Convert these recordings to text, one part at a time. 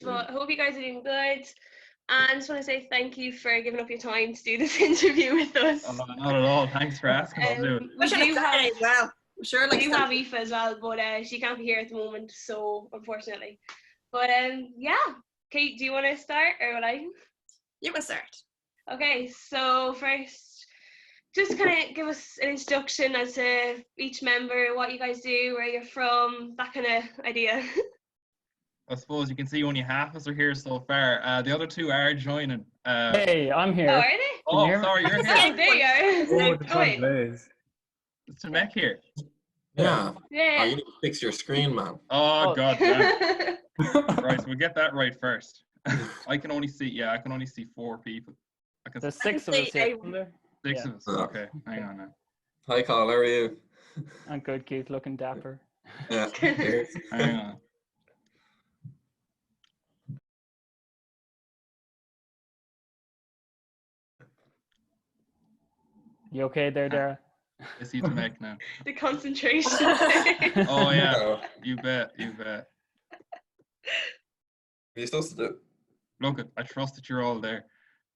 But I hope you guys are doing good. And I just want to say thank you for giving up your time to do this interview with us. Oh, not at all. Thanks for asking. I'll do it. We do have, as well. I'm sure, like, we do have Aoife as well, but she can't be here at the moment, so unfortunately. But yeah, Kate, do you want to start or will I? You can start. Okay, so first, just kind of give us an introduction as to each member, what you guys do, where you're from, that kind of idea. I suppose you can see only half of us are here so far. The other two are joining. Hey, I'm here. Oh, are they? Oh, sorry, you're here. Oh, there you are. Go ahead. It's Tymek here. Yeah. Yeah. Oh, you need to fix your screen, man. Oh, God damn. Right, so we'll get that right first. I can only see 4 people. There's 6 of us here. Isn't there? 6 of us. Okay, hang on now. Hi, Cathal. How are you? I'm good, Keith. Looking dapper. Yeah. Cheers. Hang on. You okay there, Darragh? I see Tymek now. The concentration. Oh, yeah. You bet. What are you supposed to do? Look, I trust that you're all there.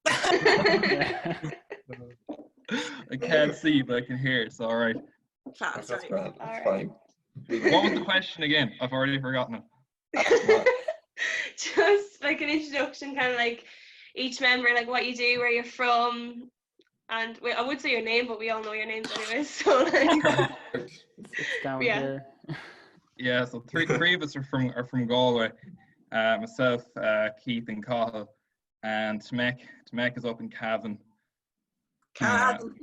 Yeah. I can't see, but I can hear. It's all right. That's That's right. grand. That's Alright. fine. What was the question again? I've already forgotten it. Just like an introduction, kind of like each member, like what you do, where you're from, and I would say your name, but we all know your names anyway. So like, It's down Yeah. here. Yeah, so three of us are from Galway. Myself, Keith, and Cathal, and Tymek. Tymek is up in Cavan. Cavan.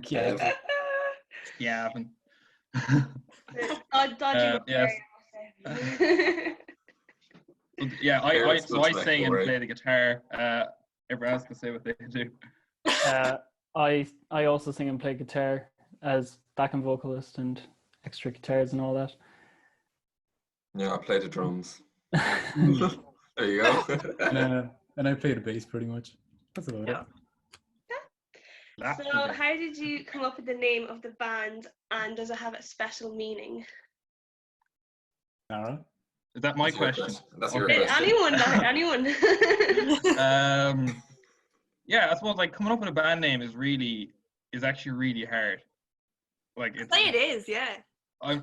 Yeah. Cavan. dodgy. Yes. Yeah, I sing and play the guitar. Everyone else can say what they do. I also sing and play guitar as backing vocalist and extra guitars and all that. Yeah, I play the drums. There you go. And I play the bass pretty much. That's about it. So how did you come up with the name of the band, and does it have a special meaning? Sarah? Is that my That's your question? That's your Okay. question. Anyone. Yeah, I suppose like coming up with a band name is actually really hard. Like Say it is, yeah.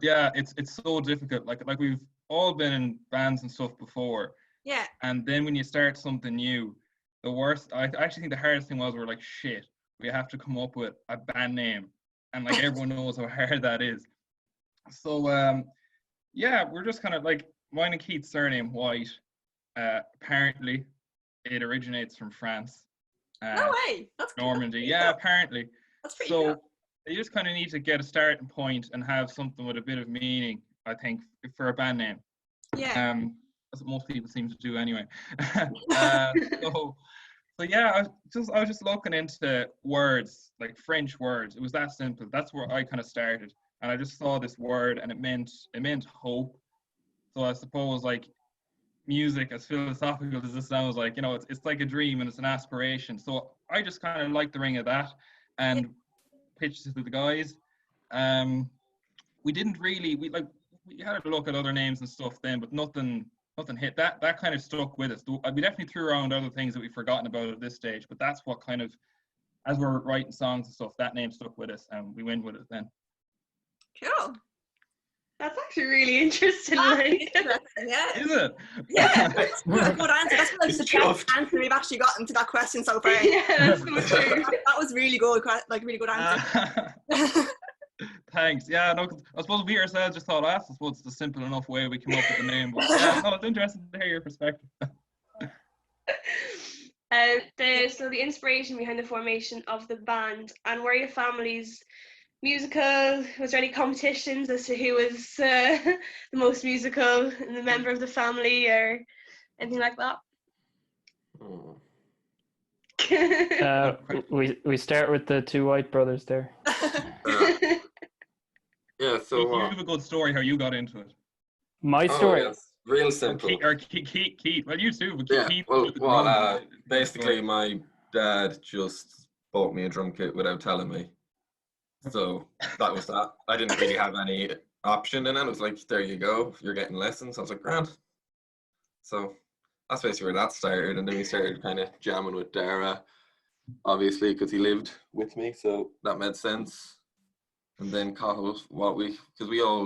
Yeah, it's so difficult. Like we've all been in bands and stuff before. Yeah. And then when you start something new, the worst, I actually think the hardest thing was we're like, shit, we have to come up with a band name. And like everyone knows how hard that is. So yeah, we're just kind of like, mine and Keith's surname, White, apparently it originates from France. No way. That's Normandy. Cool. Yeah, apparently. That's pretty So cool. you just kind of need to get a starting point and have something with a bit of meaning, I think, for a band name. Yeah. That's what most people seem to do anyway. So yeah, I was just looking into words, like French words. It was that simple. That's where I kind of started, and I just saw this word, and it meant hope. So I suppose like music, as philosophical as this sounds, like, you know, it's like a dream and it's an aspiration. So I just kind of like the ring of that, and pitched it to the guys. We didn't really we had a look at other names and stuff then, but nothing hit. That kind of stuck with us. We definitely threw around other things that we've forgotten about at this stage, but that's what kind of, as we're writing songs and stuff, that name stuck with us, and we went with it then. Cool. That's actually really interesting. Yeah. Is it? Yeah. That's a good answer. That's like the best answer we've actually gotten to that question so far. Yeah, that's so true. That was really good. Like really good answer. Thanks. Yeah, no, I suppose we ourselves just thought, I suppose it's a simple enough way we came up with the name. But yeah, no, it's interesting to hear your perspective. So the inspiration behind the formation of the band, and were your families musical? Was there any competitions as to who was the most musical and the member of the family, or anything like that? We start with the 2 White brothers there. Yeah, so You have a good story how you got into it. My story. yes. Real simple. Keith. Well, you too, but Yeah, Keith. well, basically my dad just bought me a drum kit without telling me. So that was that. I didn't really have any option in it. It was like, there you go, you're getting lessons. I was like, grand. So that's basically where that started. And then we started kind of jamming with Darragh, obviously, because he lived with me, so that made sense. And then Cathal, because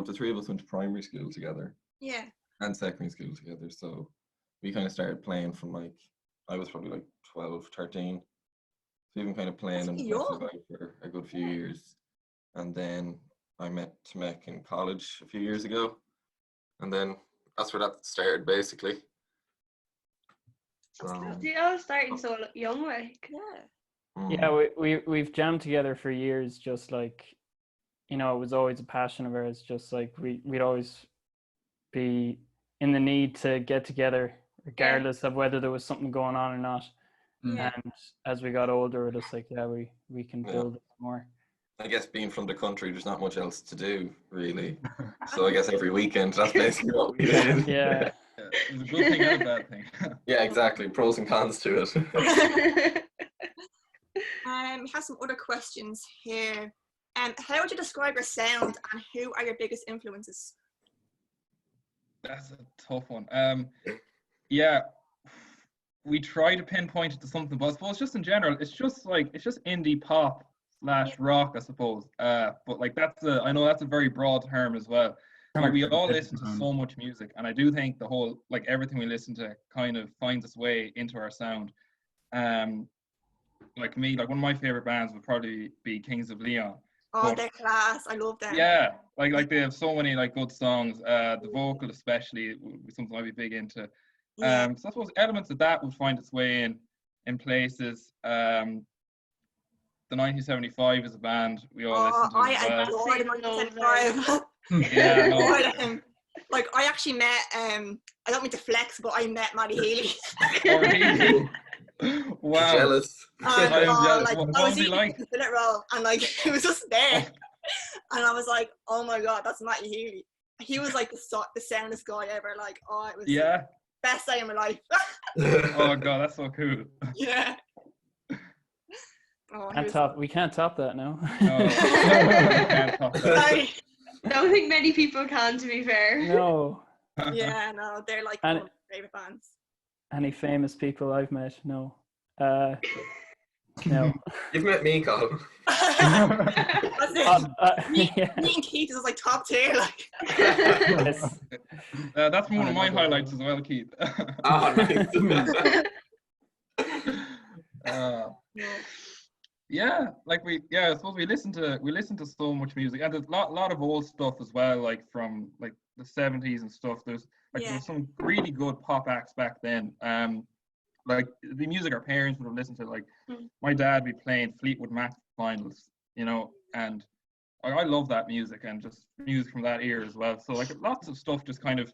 the three of us went to primary school together. Yeah. And secondary school together, so we kind of started playing from like, I was probably like 12, 13. So we've been kind of playing and messing about for a good few years. And then I met Tymek in college a few years ago. And then that's where that started, basically. They all started so young, like. Yeah, we've jammed together for years, just like, you know, it was always a passion of ours, just like we'd always be in the need to get together, regardless of whether there was something going on or not. Yeah. And as we got older, we're just like, we can build it more. I guess being from the country, there's not much else to do, really. So I guess every weekend, that's basically what we did. Yeah. It was a good thing and a bad thing. Yeah, exactly. Pros and cons to it. We have some other questions here. How would you describe your sound, and who are your biggest influences? That's a tough one. Yeah, we try to pinpoint it to something, but I suppose just in general, it's just indie pop / rock, I suppose. But like I know that's a very broad term as well. But we all listen to so much music, and I do think the whole, like, everything we listen to kind of finds its way into our sound. Like me, like one of my favorite bands would probably be Kings of Leon. Oh, they're class. I love them. Yeah, like they have so many like good songs. The vocal especially would be something I'd be big into. So I suppose elements of that would find its way in places. The 1975 is a band we all listen to as well. I adore the 1975. Yeah, no. Like, I actually met, I don't mean to flex, but I met Maddie Healy. Oh, really? Wow. Jealous. I am jealous. Like, What I was was he eating like? a fillet roll, and like, it was just there. And I was like, oh my God, that's Matty Healy. He was like the soundest guy ever. Like, oh, it was the best day of my life. Oh God, that's so cool. Yeah. Oh, We can't top that now. No, we can't top that. Sorry. I don't think many people can, to be fair. No. Yeah, no, they're like one of my favorite bands. Any famous people I've met? No. No. You've met me, Colin. That's it. Me and Keith is like top tier. Like. Yes. That's one of my highlights as well, Keith. Oh, nice. Yeah, like I suppose we listen to so much music, and there's a lot of old stuff as well, like from like the 70s and stuff. There's some really good pop acts back then. Like the music our parents would have listened to. Like my dad would be playing Fleetwood Mac vinyls, you know, and I love that music and just music from that era as well. So like lots of stuff just kind of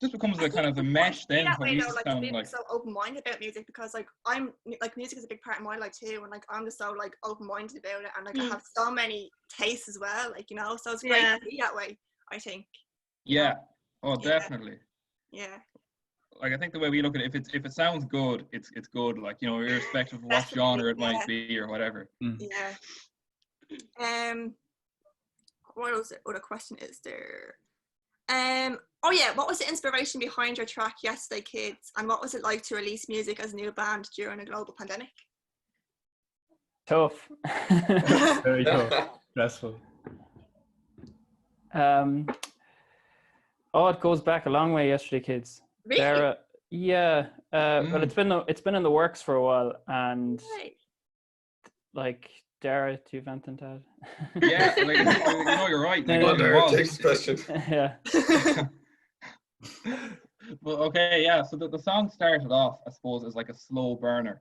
becomes a kind of a mesh then. That way, though, like, being so open-minded about music, because like I'm like, music is a big part of my life too, and like I'm just so like open-minded about it, and like I have so many tastes as well, like, you know, so it's great to be that way, I think. Yeah. Oh, definitely. Yeah. Like I think the way we look at it, if it sounds good, it's good. Like, you know, irrespective of what genre it might be or whatever. Yeah. What else? Other question is there? Oh yeah, what was the inspiration behind your track Yesterday Kids, and what was it like to release music as a new band during a global pandemic? Tough. Very tough. Stressful. It goes back a long way, Yesterday Kids. Really? Darragh, well, it's been in the works for a while, and like Darragh, do you have anything to add? Yeah, like, you know, you're right. Like, Darragh, take the question. Yeah. Well, okay, yeah. So the song started off, I suppose, as like a slow burner.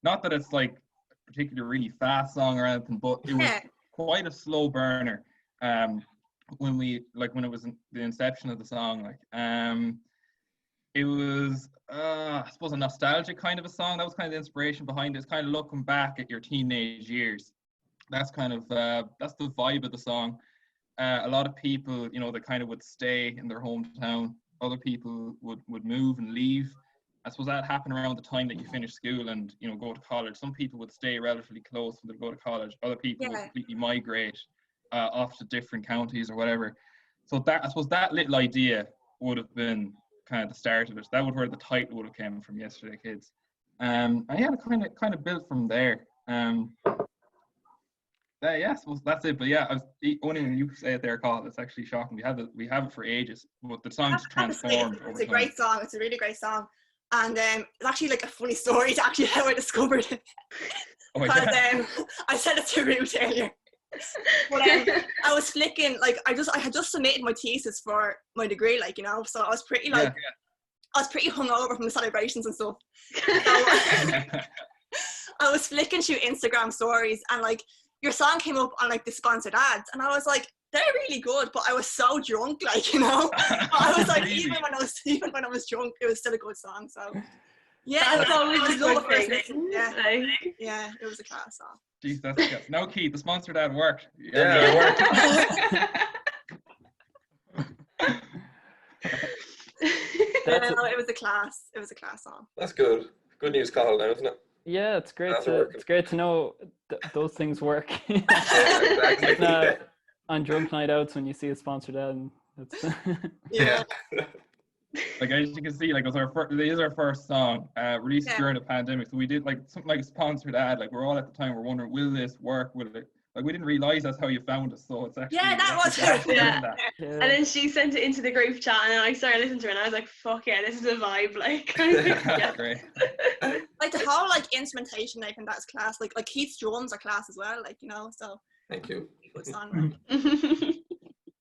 Not that it's like a particularly really fast song or anything, but it was quite a slow burner. When it was the inception of the song, like it was I suppose a nostalgic kind of a song. That was kind of the inspiration behind it. It's kind of looking back at your teenage years. That's kind of that's the vibe of the song. A lot of people, you know, they kind of would stay in their hometown. Other people would move and leave. I suppose that happened around the time that you finish school and, you know, go to college. Some people would stay relatively close when they go to college. Other people would completely migrate off to different counties or whatever. So that, I suppose, that little idea would have been kind of the start of it. That was where the title would have came from, Yesterday Kids. And yeah, it kind of built from there. Yeah, I suppose that's it. But yeah, only when you say it there, Cathal, it's actually shocking. We have it for ages, but the song's transformed over time. It's a great song. It's a really great song. And it's actually like a funny story to actually how I discovered it. Oh, Because yeah. I said it to Ruth earlier. But I was flicking, like I had just submitted my thesis for my degree, like, you know, so I was pretty like I was pretty hungover from the celebrations and stuff. So, I was flicking through Instagram stories, and like your song came up on like the sponsored ads, and I was like, they're really good, but I was so drunk, like, you know. I was like, even when I was drunk, it was still a good song. So yeah, That's always a good thing. Yeah, it was a class song. Jeez, that's good. No, Keith, the sponsored ad worked. Yeah, it worked. It was a class song. That's good. Good news, Cathal, now, isn't it? Yeah, it's great That's to working. it's great to know those things work. Yeah, exactly. On drunk night outs when you see a sponsored ad, and that's Yeah. Like, as you can see, like, it is our first song released during a pandemic. So we did like something like a sponsored ad. Like, we're all at the time, we're wondering, will this work? Will it? Like, we didn't realize that's how you found us. So it's actually that was Yeah. And then she sent it into the group chat, and then I started listening to it, and I was like, fuck yeah, this is a vibe. Like, That's great. like the whole like instrumentation, I think that's class. Like Keith's drums are class as well. Like, you know, so Thank you. good song.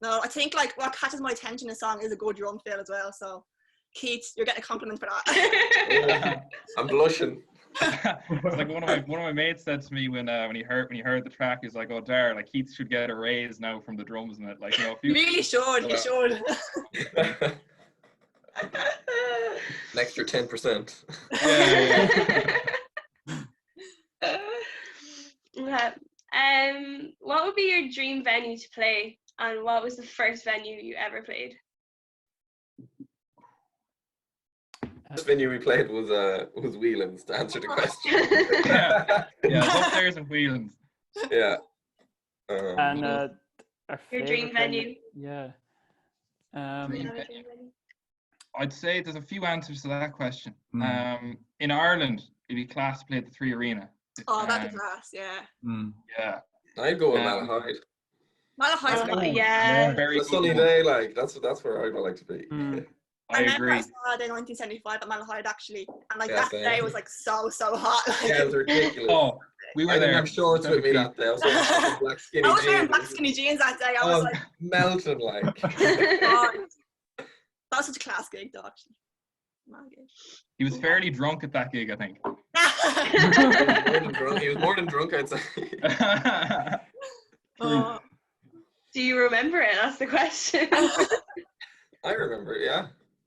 No, I think like what catches my attention in a song is a good drum fill as well. So Keith, you're getting a compliment for that. I'm blushing. It's like one of my mates said to me when he heard the track, he's like, "Oh, Darragh, like Keith should get a raise now from the drums and it." Like, you know, if You really should. You should. An extra 10%. What would be your dream venue to play, and what was the first venue you ever played? This venue we played was Whelans, to answer the question. Yeah, upstairs in Whelans. Yeah. and our Your dream favorite venue. Yeah. Dream venue. I'd say there's a few answers to that question. In Ireland, it'd be class to play at the Three Arena. Oh, that'd be class. Yeah. Yeah. I'd go with Malahide. Malahide. Yeah. Very A sunny good day, like that's where I'd like to be. I remember agree. I saw it in 1975 at Malahide actually, and like Yeah, that day was like so hot. Like, Yeah, it was ridiculous. Oh, we were I didn't there. have shorts with me that day. I was wearing black skinny I was wearing jeans. black skinny jeans that day. I was like, melting like. God. That was such a class gig though, actually. Mad gig. He was fairly drunk at that gig, I think. He was more than drunk, I'd say. Oh. Do you remember it? That's the question. I remember it, yeah.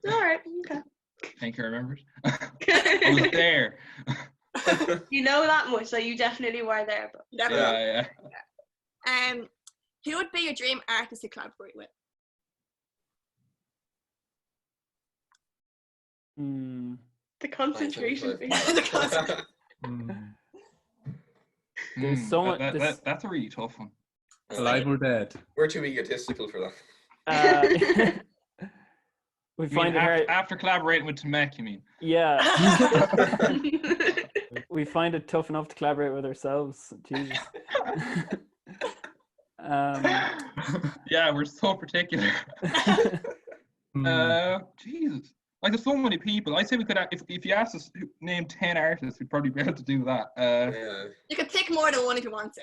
All right. Okay. I think I remember it. I was there. You know that much, so you definitely were there. But Definitely. Yeah. Who would be your dream artist to collaborate with? the concentration thing. There's so much. That's a really tough one. Alive or dead? We're too egotistical for that. We You find mean it hard. after collaborating with Tymek, you mean? Yeah. We find it tough enough to collaborate with ourselves. Jesus. Yeah, we're so particular. Jesus. Like, there's so many people. I'd say we could, if you asked us to name 10 artists, we'd probably be able to do that. Yeah. You could pick more than one if you want to.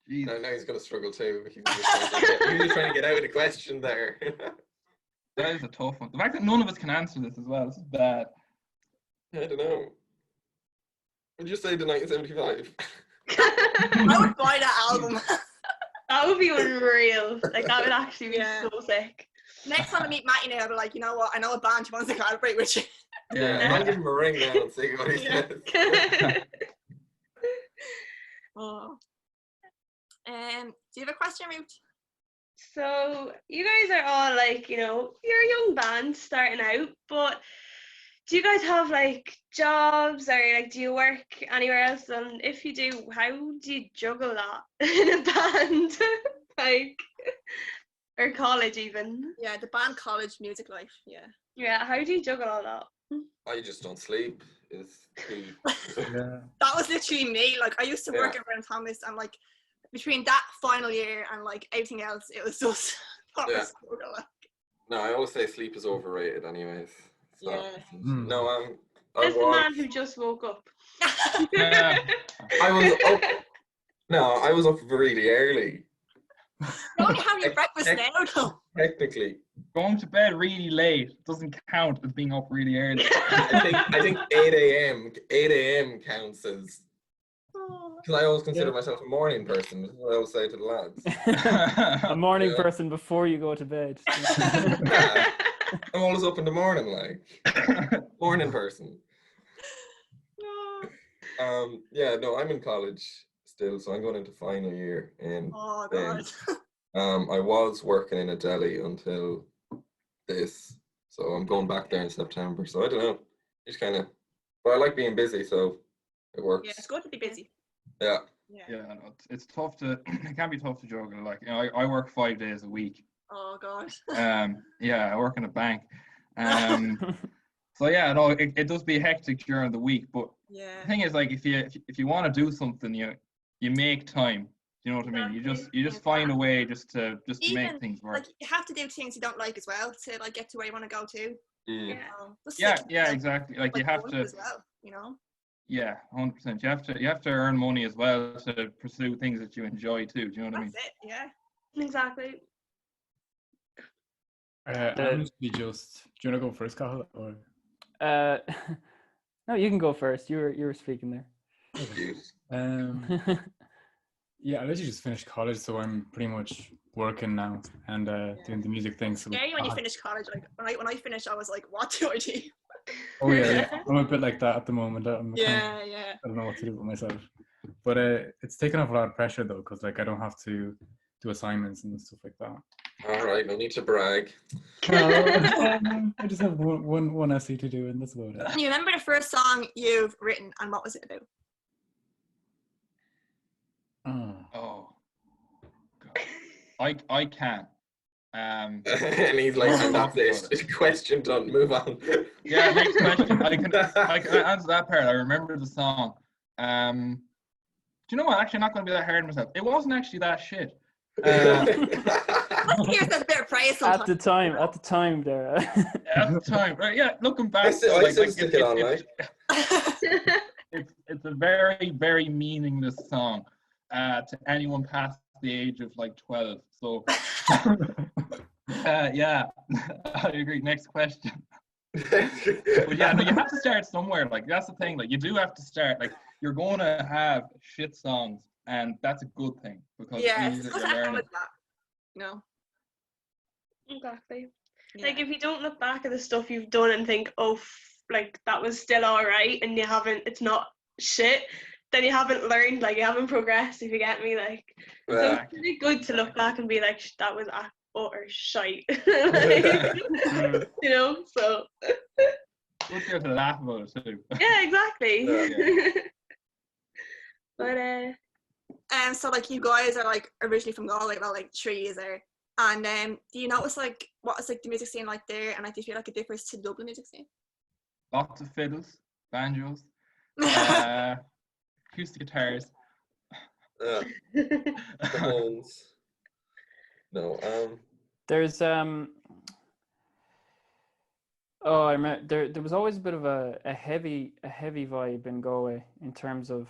Jesus. Now he's going to struggle too. He was trying to get out of the question there. That is a tough one. The fact that none of us can answer this as well, this is bad. I don't know. Would you say the 1975? I would buy that album. That would be unreal. Like, that would actually be so sick. Next time I meet Matty now, I'll be like, you know what? I know a band who wants to collaborate with you. Yeah, I'll give him a ring now and see what he says. Oh. Do you have a question, Ruth? So you guys are all like, you're a young band starting out, but do you guys have like jobs, or like do you work anywhere else? And if you do, how do you juggle that in a band? Like, or college even? Yeah, the band, college, music life. Yeah, how do you juggle all that? I just don't sleep. Is key. Yeah. That was literally me. Like, I used to work around Thomas, and like between that final year and like everything else, it was just Yeah. struggle. No, I always say sleep is overrated, anyways. So, Yeah. No, I This is the was. man who just woke up. Yeah. I was up. No, I was up really early. You only have your breakfast now, though. Technically, Going to bed really late doesn't count as being up really early. I think 8 a.m. 8 a.m. counts as. Oh. Because I always consider myself a morning person. This is what I always say to the lads. A morning Yeah. person before you go to bed. Yeah, I'm always up in the morning, like morning person. Yeah, no, I'm in college still, so I'm going into final year, and Oh then god. I was working in a deli until this, so I'm going back there in September. So I don't know, just kind of, but I like being busy, so it works. Yeah, it's good to be busy. Yeah. Yeah, no, it's tough to. It can be tough to juggle. Like, you know, I work 5 days a week. Oh god. Yeah, I work in a bank. So yeah, no, it does be hectic during the week. But Yeah. the thing is, like, if you want to do something, you make time. You know what I mean? You just find a way just to make things work. Like, you have to do things you don't like as well to like get to where you want to go to. Mm. Yeah, exactly. Like you have to as well, you know. Yeah, 100%. You have to earn money as well to pursue things that you enjoy too. Do you know what I mean? That's it. Yeah. Exactly. I'm usually just. Do you want to go first, Cathal? Or No, you can go first. You were speaking there. yeah, I literally just finished college, so I'm pretty much working now and doing the music thing. So Scary when you finish college. Like when I finished, I was like, "What do I do?" oh yeah, I'm a bit like that at the moment. I don't know what to do with myself. But it's taken off a lot of pressure though, because like I don't have to do assignments and stuff like that. All right, no need to brag. I just have one essay to do, and that's about it. Can you remember the first song you've written, and what was it about? Oh, God. I can. And he's like, and that's it. Question done. Move on. Yeah, next question. I can answer that part. I remember the song. Do you know what? Actually, I'm not going to be that hard on myself. It wasn't actually that shit. Here's a bit of praise sometimes. At the time, Darragh. At the time, right? Yeah, looking back, I still stick it on, like. It's a very, very meaningless song to anyone past the age of like 12. So, yeah, I agree. Next question. But yeah, no, you have to start somewhere. Like, that's the thing. Like, you do have to start. Like, you're going to have shit songs, and that's a good thing because it means that you're learning. No. Exactly. Yeah. Like, if you don't look back at the stuff you've done and think, oh, like that was still all right, and it's not shit, then you haven't learned, like you haven't progressed, if you get me. Like, so it's really good to look back and be like, that was utter shite. Like, you know, so. Good to be able to laugh about it too. Yeah, exactly. Yeah. But so like you guys are like originally from Galway, about like 3 years there, and do you notice like what is like the music scene like there, and like do you feel like a difference to Dublin music scene? Lots of fiddles, banjos, acoustic guitars. Cajones. No. There's oh, I remember there was always a bit of a heavy vibe in Galway in terms of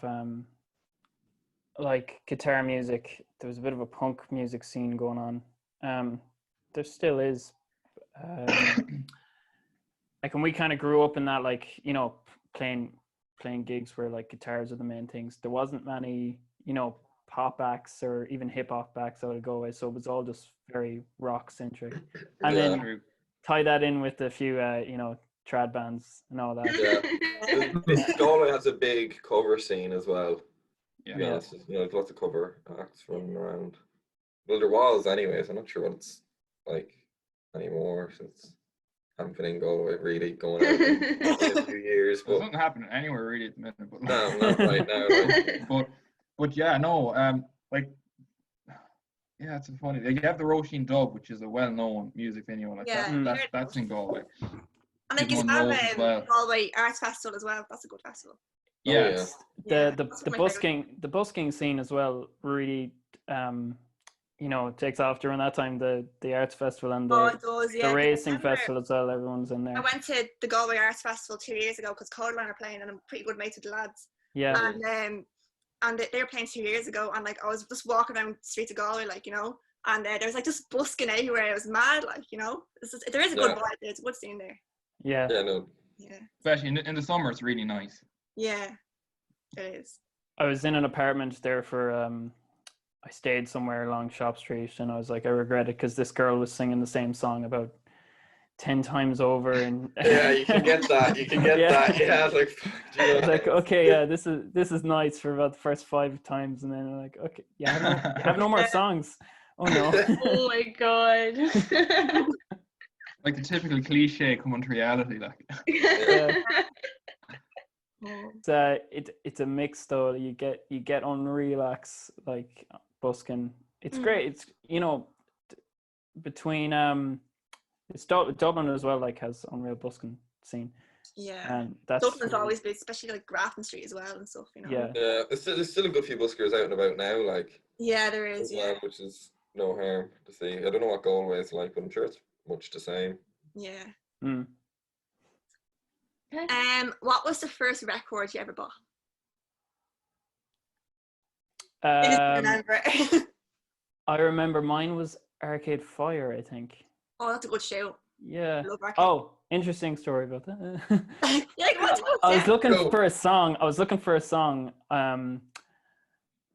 like guitar music. There was a bit of a punk music scene going on. There still is. Like, and we kind of grew up in that, like, you know, playing gigs where like guitars are the main things. There wasn't many, you know, pop acts or even hip hop acts out of Galway, so it was all just very rock centric. And then tie that in with a few, you know, trad bands and all that. Yeah, Galway has a big cover scene as well. Yeah, to be honest, you know, there's lots of cover acts running around. Well, there was anyways. I'm not sure what it's like anymore since I haven't been in Galway really going out in a few years. There's nothing happening anywhere really at the minute. But no, not right now. Like. But yeah, no, like, yeah, it's funny. Like, you have the Roisin Dub, which is a well-known music venue, like that's in Galway. And like People it's on road as well. Galway Arts Festival as well. That's a good festival. Yeah. Yeah, The that's one of my favourite. the busking scene as well really takes off during that time, the arts festival and Oh, the it does, the yeah. 'cause I racing remember festival as well. Everyone's in I there. went to the Galway Arts Festival 2 years ago because Cathal are playing, and I'm pretty good mates with the lads. Yeah. And they were playing 2 years ago, and like I was just walking down the streets of Galway, like and there was like just busking everywhere. It was mad, like there is a good vibe there. It's a good scene there. Yeah. Yeah, no. Yeah. Especially in the summer, it's really nice. Yeah, it is. I was in an apartment there for I stayed somewhere along Shop Street, and I was like, I regret it because this girl was singing the same song about 10 times over, and Yeah, you can get that. You can get that. Yeah, like. It's like, okay, yeah, this is nice for about the first 5 times, and then I'm like, okay, you have no more songs. Oh no. Oh my god. Like the typical cliche come to reality, like. Yeah. It's a mix though. You get unrelax like busking. It's great. It's between it's Dublin as well, like has unreal busking scene. Yeah, and that's Dublin's always big, especially like Grafton Street as well and stuff. Yeah. Yeah, there's still a good few buskers out and about now, like. Yeah, there is. Yeah. Which is no harm to see. I don't know what Galway is like, but I'm sure it's much the same. Yeah. Mm. What was the first record you ever bought? I remember mine was Arcade Fire, I think. Oh, that's a good shout. Yeah. I love Arcade. Oh, interesting story about that. I was looking for a song.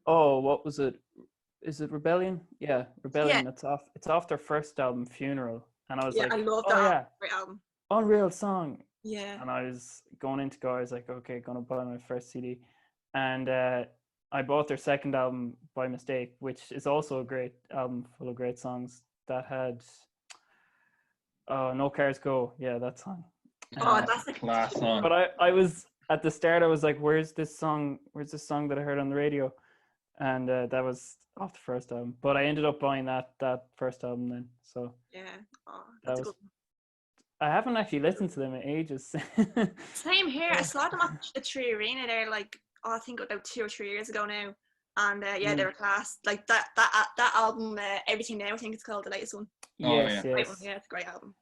What was it? Is it Rebellion? Yeah, Rebellion. Yeah. It's off their first album, Funeral. And I was like, I love that. Great album. Unreal song. Yeah. And I was going into go, I was like, okay, gonna buy my first CD. And I bought their second album by mistake, which is also a great album full of great songs. That had No Cars Go. Yeah, that song. That's a class song. But I was at the start, I was like, where's this song that I heard on the radio? And that was off the first album. But I ended up buying that first album then. So yeah. That's good. I haven't actually listened to them in ages. Same here. I saw them at the Tree Arena there, like I think about 2 or 3 years ago now, and they were class. Like that album, Everything Now, I think it's called, the latest one. Yes. Yeah, it's a great album.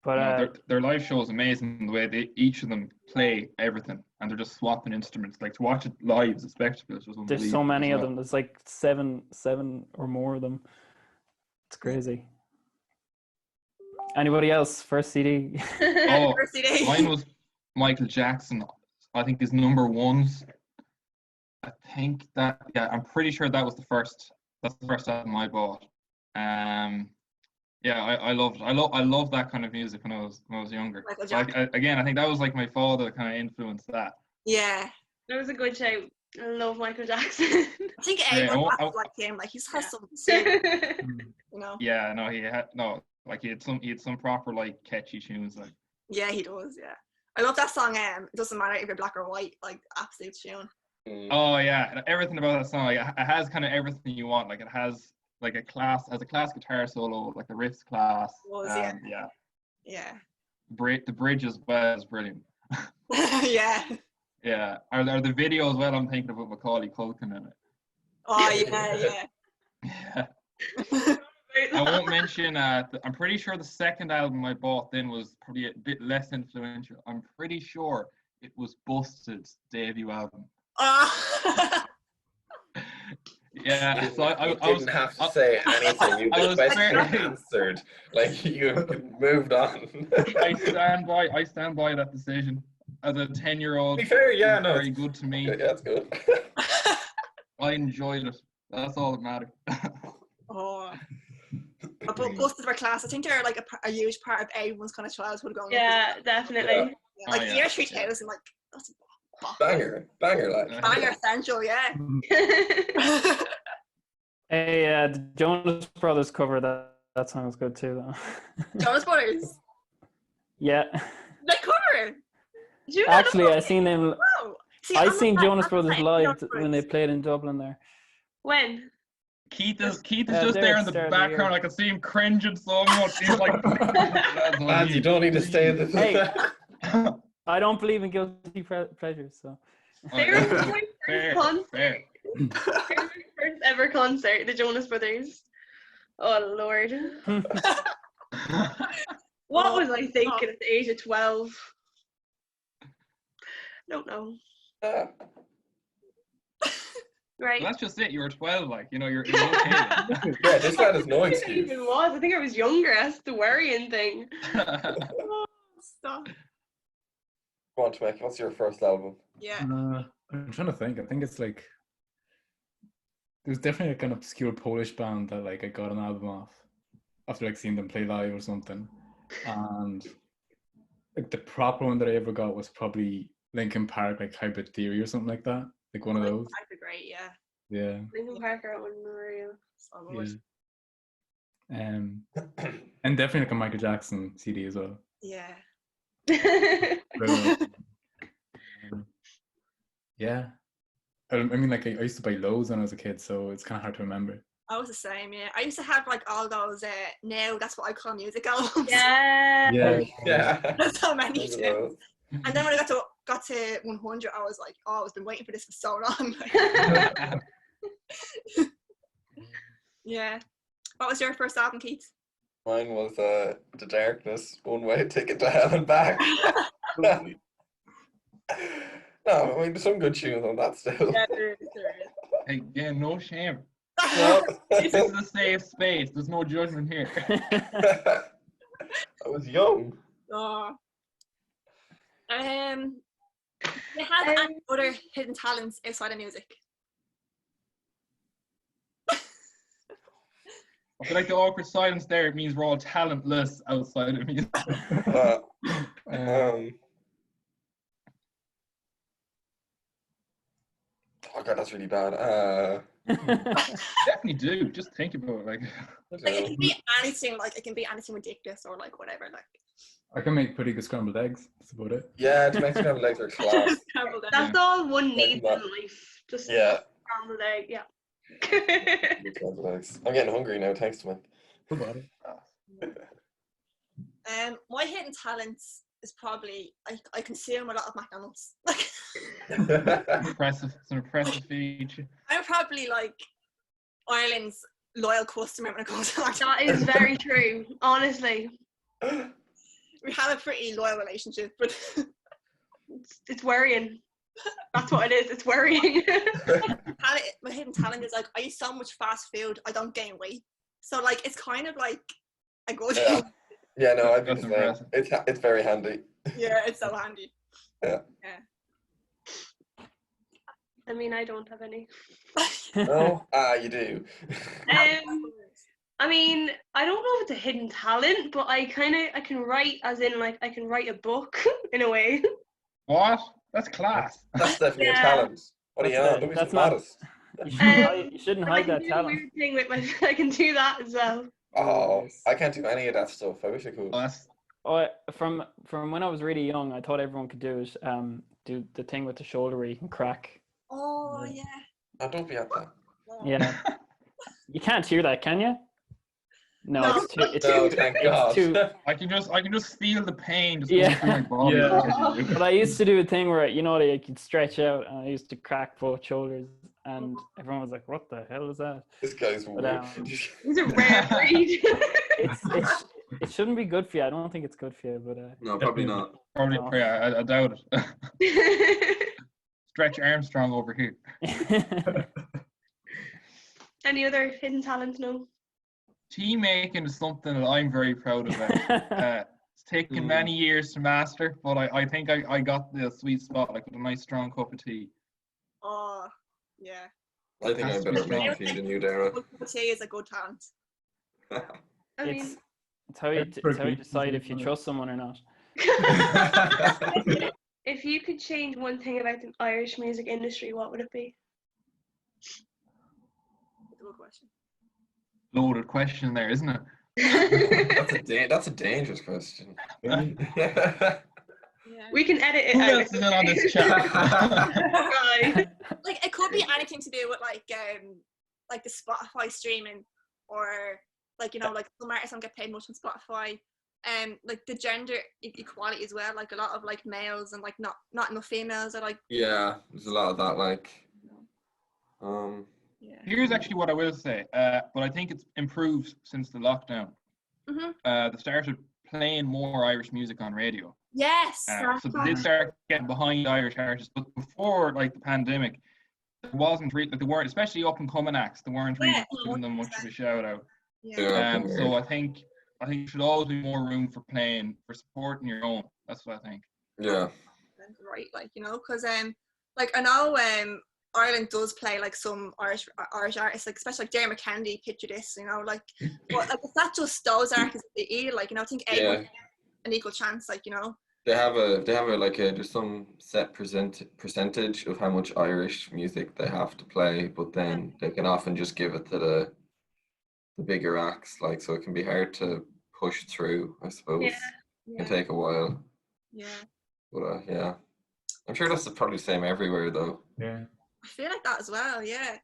But their live show is amazing. The way each of them play everything, and they're just swapping instruments. Like to watch it live is a spectacle. It's just there's so many of them. There's like seven or more of them. It's crazy. Anybody else? First CD? First CD. Mine was Michael Jackson. I think his number ones. I think that I'm pretty sure that was the first. That's the first album I bought. Yeah, I loved. I love that kind of music when I was younger. Like again, I think that was like my father that kind of influenced that. Yeah, that was a good shout. I love Michael Jackson. I think everyone like him. Like he's has some, Yeah, no, he had some proper like catchy tunes. Like. Yeah, he does. Yeah, I love that song. It doesn't matter if you're black or white. Like absolute tune. Oh yeah, everything about that song. Like, it has kind of everything you want. Like it has like a class guitar solo, like the riffs class. Yeah. The bridge as well is brilliant. Yeah. Yeah. Are the video as well? I'm thinking about Macaulay Culkin in it. Oh yeah. Yeah. I won't mention. I'm pretty sure the second album I bought then was probably a bit less influential. I'm pretty sure it was Busted's debut album. Yeah, so I didn't have to say anything. You just answered. Like you moved on. I stand by that decision. As a 10-year-old, to be fair, very good to me. Yeah, that's good. I enjoyed it. That's all that mattered. But Busted were class. I think they're like a huge part of everyone's kind of childhood growing up. Yeah, definitely. Yeah. Like the year 3000, like that's banger, like banger essential, yeah. Hey, the Jonas Brothers cover that song was good too, though. Jonas Brothers. Yeah. They cover. Actually, I seen them. Wow. I seen Jonas Brothers live when they played in Dublin there. When? Keith is just there in the background. I can see him cringing so much. He's like, lads, you don't need to stay in this. Hey, I don't believe in guilty pleasures, so. They were my first concert. My first ever concert, the Jonas Brothers. Oh Lord. What was I thinking at the age of 12? Don't know. Right. Well, that's just it. You were 12, like, you're okay. Yeah, this lad has no I excuse. even was. I think I was younger. That's the worrying thing. Oh, stop. Go on, Tymek, what's your first album? Yeah. I'm trying to think. I think it's like there's definitely like an obscure Polish band that like I got an album off after like seeing them play live or something, and like the proper one that I ever got was probably Linkin Park, like Hybrid Theory or something like that, like one of those. That'd be great, yeah. Yeah. Linkin Park are one real. Yeah. And definitely like a Michael Jackson CD as well. Yeah. Yeah. I mean, like I used to buy loads when I was a kid, so it's kind of hard to remember. I was the same, yeah. I used to have like all those now that's what I call music albums. Yeah. Yeah. So many too. And then when I got to 100, I was like, oh, I've been waiting for this for so long. Yeah. What was your first album, Keith? Mine was The Darkness, One Way Ticket to Hell and Back. No, I mean, there's some good tunes on that still. Yeah, there is. Hey, yeah, no shame. No. This is a safe space. There's no judgment here. I was young. Oh. Do you have any other hidden talents outside of music? I feel like the awkward silence there, it means we're all talentless outside of music. Oh god, that's really bad. Definitely do. Just think about it. Like it can be anything. Like it can be anything ridiculous or like whatever. Like I can make pretty good scrambled eggs. That's about it. Yeah, to make scrambled eggs are class. That's all one needs in life. Just scrambled egg. Yeah. Scrambled eggs. I'm getting hungry now. Thanks, Tymek. What about it? My hidden talents is probably I consume a lot of McDonald's. impressive. It's an impressive feature. I'm probably like Ireland's loyal customer when it comes to McDonald's. That is very true. Honestly. We have a pretty loyal relationship, but it's worrying. That's what it is. It's worrying. My hidden talent is like I eat so much fast food, I don't gain weight. So like it's kind of like a good thing. Yeah, no, I think it's very handy. Yeah, it's so handy. Yeah. I mean, I don't have any. No? You do. I mean, I don't know if it's a hidden talent, but I can write, as in like I can write a book in a way. What? That's class. That's definitely a talent. What are you on? Don't be so modest. You shouldn't hide that talent. Weird thing with I can do that as well. Oh, I can't do any of that stuff. I wish I could. From when I was really young, I thought everyone could do it. Do the thing with the shoulder where you can crack. Oh yeah. Oh, don't be at that. Yeah. You can't hear that, can you? No, No. Thank God. I can just feel the pain just Yeah. going through my body. Yeah. But I used to do a thing where I could stretch out, and I used to crack both shoulders, and everyone was like, "What the hell is that?" This guy's weird. He's a rare breed. It shouldn't be good for you. I don't think it's good for you, but No, probably not. Probably, No. yeah, I doubt it. Stretch Armstrong over here. Any other hidden talents? No. Tea making is something that I'm very proud of. It's taken many years to master, but I think I got the sweet spot, like with a nice strong cup of tea. Oh yeah. I think I'm better at making tea than you, Darragh. Cup of tea is a good talent. I mean, It's how you decide if you trust someone or not. if you could change one thing about the Irish music industry, what would it be? Good question. Loaded question there, isn't it? That's a dangerous question. Yeah. We can edit it Who out. else is in on this chat? Right. Like it could be anything to do with like the Spotify streaming, or like, you know, like some artists don't get paid much on Spotify, and like the gender equality as well, like a lot of like males and like not enough females are like. Yeah, there's a lot of that, like. Yeah. Here's actually what I will say, but I think it's improved since the lockdown. They started playing more Irish music on radio. Yes. So they did start getting behind Irish artists, but before like the pandemic, there wasn't really, like, they weren't, especially up and coming acts, they weren't really giving them much of a shout out. Yeah. So I think there should always be more room for playing, for supporting your own. That's what I think. Yeah. Right, like, you know, because like I know Ireland does play like some Irish artists, like especially like Darragh McKendy, Picture This, you know, like, but like it's not just those artists they eat, like, you know, I think everyone an equal chance, like, you know. They have a like there's some set percentage of how much Irish music they have to play, but then they can often just give it to the bigger acts, like, so it can be hard to push through, I suppose. It can take a while. Yeah. But yeah, I'm sure that's probably the same everywhere though. Yeah. I feel like that as well, yeah.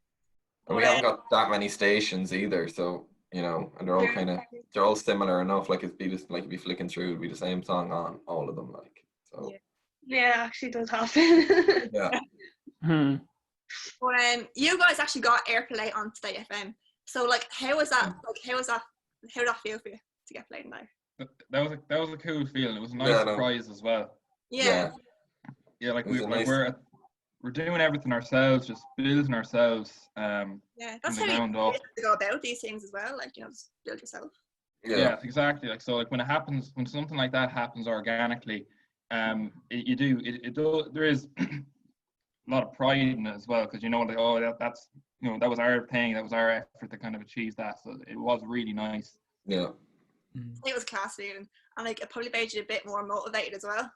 And we haven't got that many stations either, so, you know, and they're all similar enough. Like it'd be flicking through, it'd be the same song on all of them, like, so. Yeah, actually does happen. Yeah. But you guys actually got airplay on Today FM. So like, how was that? Like, how did that feel for you to get played now? That was a cool feeling. It was a nice surprise as well. Yeah. Yeah, like we're doing everything ourselves, just building ourselves. That's how you go about these things as well. Like, you know, just build yourself. Yeah, exactly. Like, so, like when when something like that happens organically, there is a lot of pride in it as well, because you know, like, that's, you know, that was our thing, that was our effort to kind of achieve that. So it was really nice. Yeah. It was class feeling, and like it probably made you a bit more motivated as well.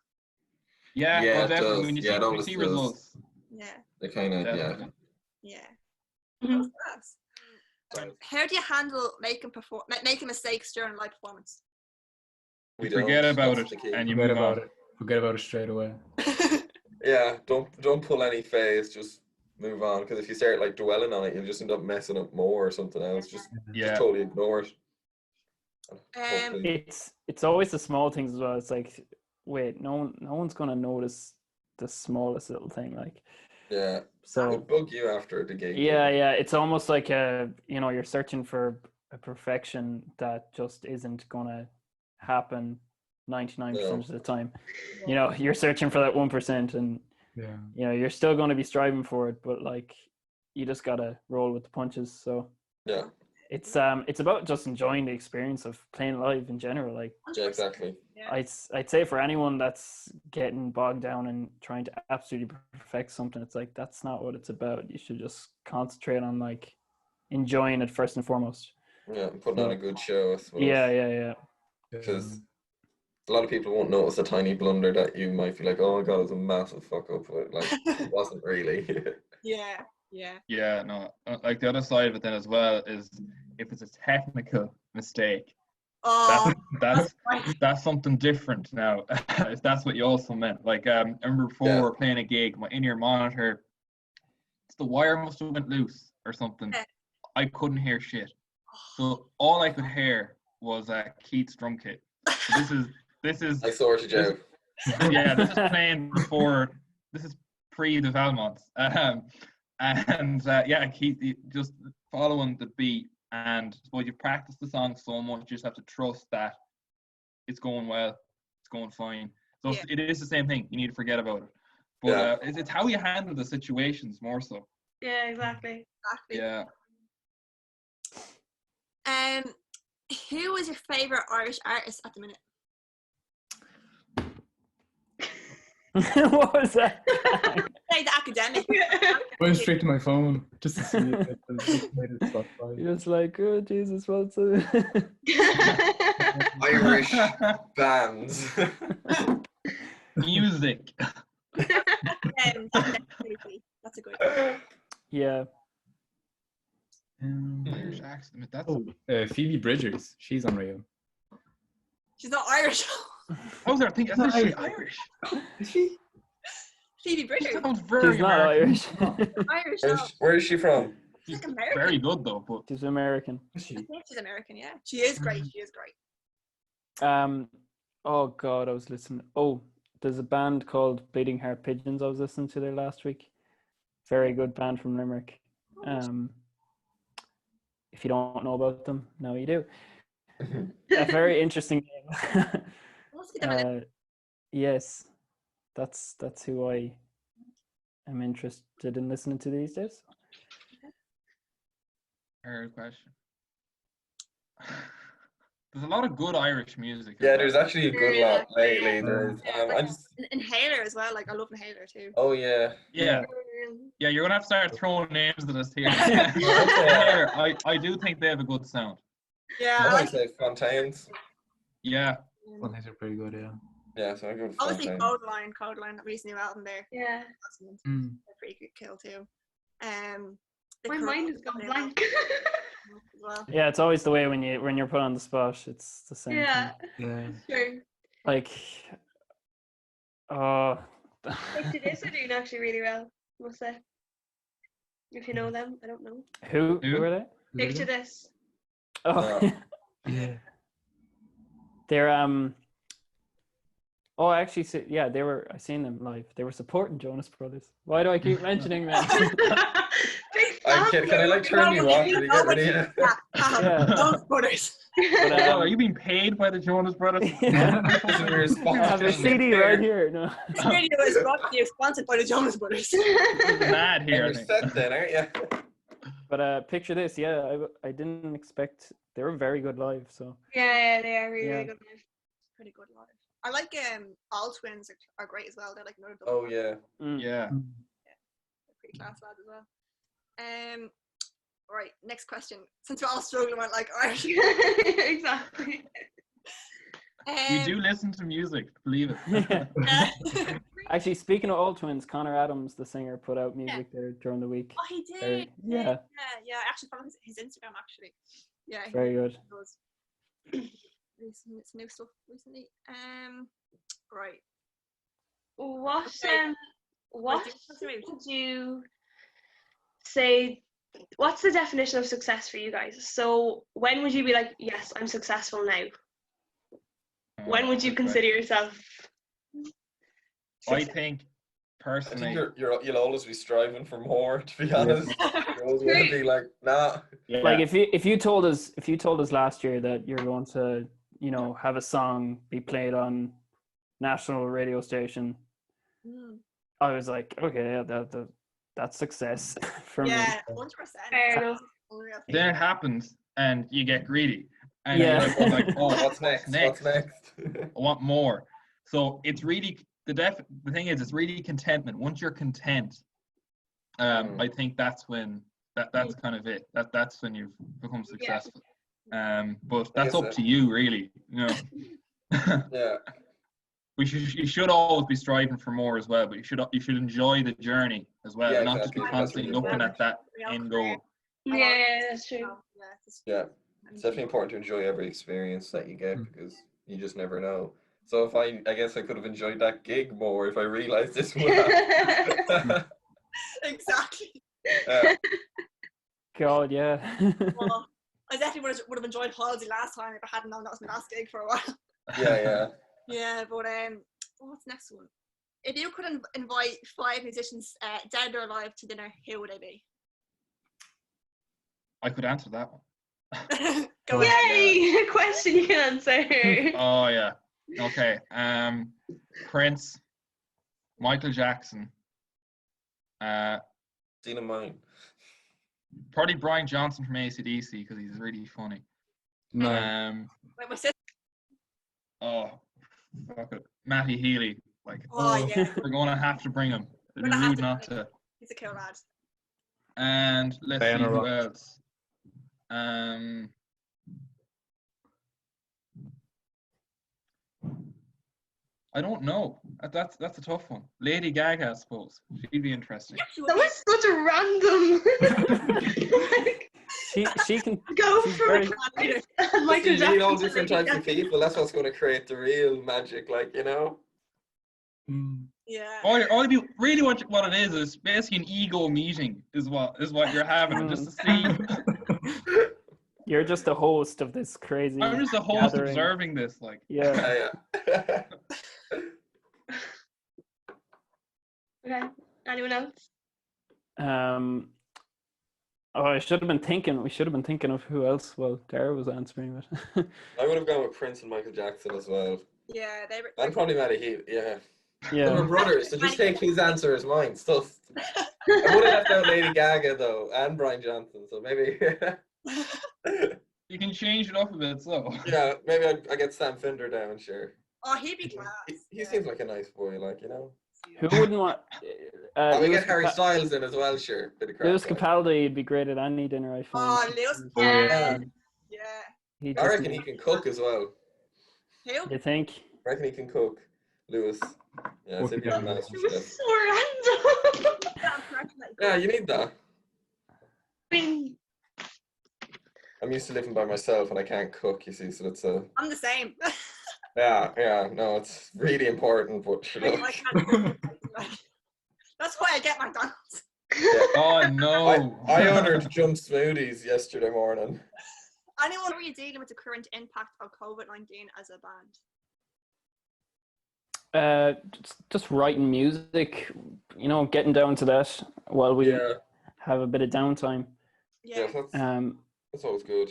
Yeah, well, definitely. When you see results. Yeah. They kind of, Yeah. How do you handle making mistakes during a live performance? Forget about it, and you move on. Forget about it straight away. Yeah, don't pull any phase. Just move on, because if you start like dwelling on it, you'll just end up messing up more or something else. Just totally ignore it. It's always the small things as well. It's like, wait, no one's gonna notice the smallest little thing, like. Yeah. So it'll bug you after the gig. Yeah. It's almost like you know, you're searching for a perfection that just isn't gonna happen 99% of the time. You know, you're searching for that 1%, and you know, you're still going to be striving for it, but like, you just gotta roll with the punches. So it's about just enjoying the experience of playing live in general. Like, exactly. I'd say for anyone that's getting bogged down and trying to absolutely perfect something, it's like, that's not what it's about. You should just concentrate on like enjoying it first and foremost. Yeah, and putting on a good show, I suppose. Yeah. Because a lot of people won't notice a tiny blunder that you might feel like, oh my god, it's a massive fuck up, but like it wasn't really. Yeah, no, like the other side of it then as well is if it's a technical mistake, that's something different now. If that's what you also meant. Like, I remember before we were playing a gig, my in-ear monitor, the wire must have went loose or something. I couldn't hear shit. So all I could hear was Keith's drum kit. So this is I sorted out. Yeah, this is playing before. This is pre the Valmonts. Keith, just following the beat, and well, you've practiced the song so much, you just have to trust that it's going well, it's going fine. So it is the same thing. You need to forget about it. But it's how you handle the situations more so. Yeah, exactly. Yeah. Who is your favorite Irish artist at the minute? What was that? Like the academic. Went straight to my phone just to see it. You're just like, oh Jesus, what's it? Irish bands. Music. That's a good one. Yeah. Irish accent. That's Phoebe Bridgers. She's unreal. She's not Irish. I was there thinking, is she Irish? Is she? Phoebe Bridgers. She sounds very She's not American. Irish. Where is she from? She's She's like American. very good though, but She's American. Is she? I think she's American, yeah. She is great. She is great. Oh God, I was listening. Oh, there's a band called Bleeding Heart Pigeons I was listening to there last week. Very good band from Limerick. If you don't know about them, now you do. A very interesting name. Let's get them in. Yes, that's who I am interested in listening to these days. hard question. There's a lot of good Irish music. Yeah, there's actually a good lot lately. Yeah. There's I just Inhaler as well. Like I love Inhaler too. oh yeah. Yeah, you're gonna have to start throwing names at us here. Yeah. I do think they have a good sound. Yeah, I I might like say Fontaines. Yeah, Well, these are pretty good, yeah. Yeah, so I go with obviously Fontaines. Codeline, that recent new album there. Yeah. Mm. They're pretty good kill too. My mind has gone blank. As well. Yeah, it's always the way when you're put on the spot. It's the same Yeah. thing. Yeah. Sure. Like, oh, Picture This are doing actually really well, I must say. If you know them, I don't know. who Who? are they? Picture This. Oh, Yeah. they're Oh, actually, yeah, they were. I seen them live. They were supporting Jonas Brothers. Why do I keep mentioning them? Big Can I like turn you off to get rid of you? Yeah. Jonas Brothers. But, oh, are you being paid by the Jonas Brothers? Yeah. This is your I have a sponsorship CD here. right here. No, This video is brought to you, sponsored by the Jonas Brothers. Mad here. I You're think. set then, aren't you? but Picture This. Yeah, I didn't expect. They were very good live. So Yeah, they are really, Yeah. really good. Pretty good live. I like All Twins are great as well. They're like another double Oh band. yeah. Yeah. They're pretty class lads as well. Right, next question. Since we're all struggling with like Irish. Exactly. We do listen to music, believe it. Yeah. actually, speaking of All Twins, Connor Adams, the singer, put out music there during the week. Oh, he did. Very- yeah. Yeah. I actually followed his Instagram actually. Yeah. he Very good. does. Some new stuff recently. Right. What Okay. what do you want to would you say, what's the definition of success for you guys? So when would you be like, yes, I'm successful now? When would you consider yourself I think I personally, think you'll always be striving for more, to be honest. You're always going to be like, nah. yeah, Like if you told us last year that you're going to have a song be played on national radio station, I was like, okay, yeah, that's success for me. Yeah, 100%. Fair enough. then it happens and you get greedy. And Yeah. you're like, oh, What's next? What's next? I want more. So it's really the thing is, it's really contentment. Once you're content, I think that's when that's kind of it. That's when you've become successful. But that's up to you, really. Yeah. You should always be striving for more as well, but you should enjoy the journey as well, Yeah, and not just be exactly. constantly That's looking at that end goal. Yeah, that's true. Yeah. It's definitely important to enjoy every experience that you get because you just never know. So if I guess I could have enjoyed that gig more if I realized this would happen. Exactly. God, yeah. Well, I definitely would have enjoyed Holiday last time if I hadn't known that was my last gig for a while. Yeah. Yeah, but what's the next one? If you could invite 5 musicians, dead or alive, to dinner, who would they be? I could answer that one. Go ahead. Yay! A question you can answer. Oh yeah. Okay. Prince, Michael Jackson, Seen mine. probably Brian Johnson from AC/DC because he's really funny. No. Wait, my sister. Oh, fuck it. Matty Healy. Like, Oh, yeah. we're gonna have to bring him. It'd be We're gonna have rude to not bring to. He's a cool lad. And let's see Diana who Ross. else. I don't know. That's a tough one. Lady Gaga, I suppose. She'd be interesting. That was such a random. Like, she can go she's from very- Michael You Jackson. need all to different Lady types of Gaga. people. That's what's going to create the real magic, like, Mm. Yeah. All of you really what it is basically an ego meeting is what you're having, just to see. You're just a host of this crazy. I'm just a host gathering. observing this, like. Yeah. Yeah. Okay. Anyone else? Oh, we should have been thinking of who else. Well, Darragh was answering, but I would have gone with Prince and Michael Jackson as well. Yeah, they were. And probably Matty Heath, yeah. They yeah. were brothers, so just take his answer as mine. Stuff. I would have left out Lady Gaga though, and Brian Johnson, so maybe. You can change it up a bit, so. Yeah, maybe I get Sam Fender down, sure. Oh, he'd be class. He seems like a nice boy, like, you know. Who wouldn't want? We Lewis get Harry Styles in as well, sure. Bit of crack, Lewis like. Capaldi would be great at any dinner, I find. Oh, Lewis. Yeah. Yeah. I reckon he can cook as well. Who? You think? I reckon he can cook, Lewis. Yeah, What so he'd be you a got? nice It was chef. so random. Yeah, you need that. I mean, I'm used to living by myself and I can't cook, you see, so it's a. I'm the same. Yeah, no, it's really important, but you know. I can't cook. That's why I get McDonald's. Oh no. I ordered jump smoothies yesterday morning. Anyone, are you dealing with the current impact of COVID-19 as a band? Just writing music, getting down to that while we Yeah, have a bit of downtime. yeah, that's always good.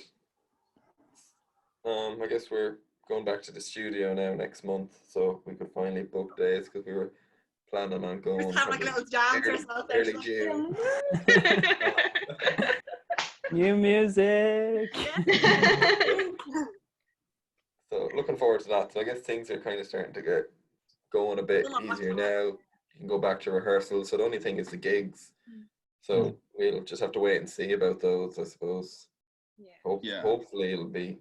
I guess we're going back to the studio now next month, so we could finally book days because we were planning on going. Just have like a little jam or something. early June. New music. So looking forward to that. So I guess things are kind of starting to get going a bit easier now. You can go back to rehearsals. So the only thing is the gigs. So we'll just have to wait and see about those, I suppose. Yeah. Hopefully it'll be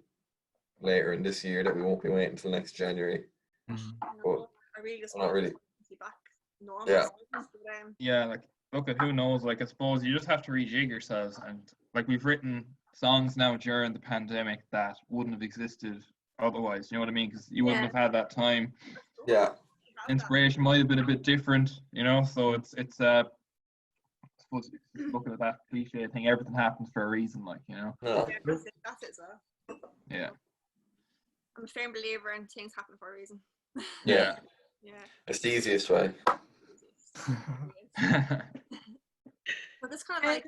later in this year that we won't be waiting until next January. But I really just not want really. to be back normal. Yeah. Yeah, like look at who knows. Like I suppose you just have to rejig yourselves, and like we've written songs now during the pandemic that wouldn't have existed otherwise. You know what I mean? Because you wouldn't have had that time. Yeah. Inspiration might have been a bit different, So it's I suppose looking at that cliche thing, everything happens for a reason, like No. Yeah, that's it, so. Yeah. I'm a firm believer in things happen for a reason. Yeah. Yeah. It's the easiest way. But this kind of like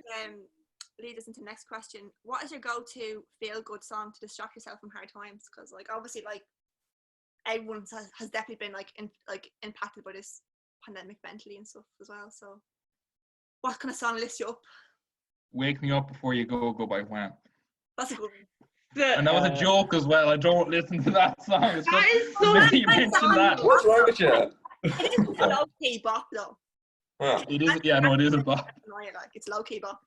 leads us into the next question. What is your go-to feel-good song to distract yourself from hard times? Because like obviously like everyone has definitely been impacted by this pandemic mentally and stuff as well. So what kind of song lifts you up? Wake Me Up Before You Go by Wham. That's a good one. And that was a joke as well. I don't listen to that song. It's That just is so you mentioned that. What's wrong with you? It is a low-key bop though. Yeah. It is. Yeah, no, it is a bop. It's low-key bop.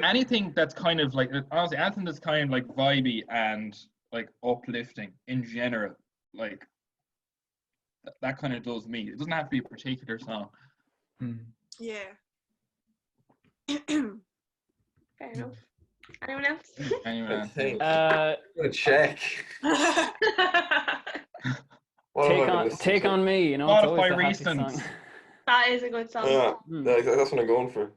Anything that's kind of like, honestly, anything that's kind of like vibey and like uplifting in general, like that kind of does me. It doesn't have to be a particular song. Yeah. Fair enough. Anyone else? Anyway, I think. Uh, I'm gonna check. What am I gonna listen take to? on me. It's Spotify always the happy recent. song. That is a good song. Yeah, that's what I'm going for.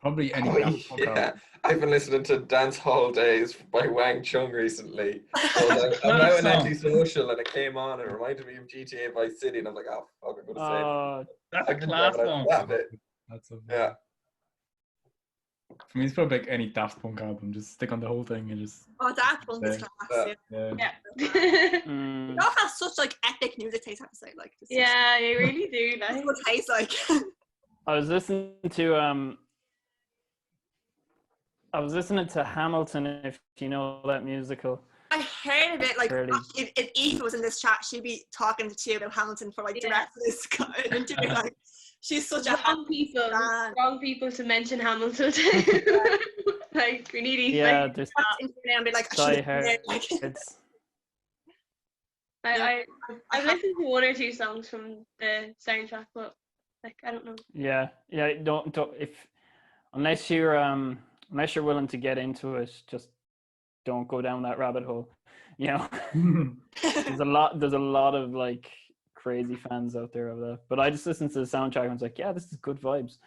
Probably any Oh, Daft Punk yeah, album. I've been listening to Dance Hall Days by Wang Chung recently. So I'm Good out in song. Antisocial and it came on and it reminded me of GTA Vice City and I'm like, oh fuck, I'm gonna save it. That's a I've been class jamming song. out that bit. That's a, Yeah. For me, it's probably like any Daft Punk album. Just stick on the whole thing and just. Oh, that one is class. Yeah. Yeah. You all have such like epic music taste, I have to say. Like, just, Yeah, you really do. that's Like. what taste like. I was listening to Hamilton, if you know that musical. I heard of it. Like, Fairly. if Eve was in this chat, she'd be talking to you about Hamilton for like the rest of this interview. Like, she's such a Wrong people to mention Hamilton. Like we need Eve. Yeah, Like, there's and be like, Die I Hard. like, It's I've listened to one or two songs from the soundtrack, but like I don't know. yeah. Don't unless you're willing to get into it, just don't go down that rabbit hole. you know, there's a lot of like crazy fans out there of that. But I just listened to the soundtrack and was like, yeah, this is good vibes.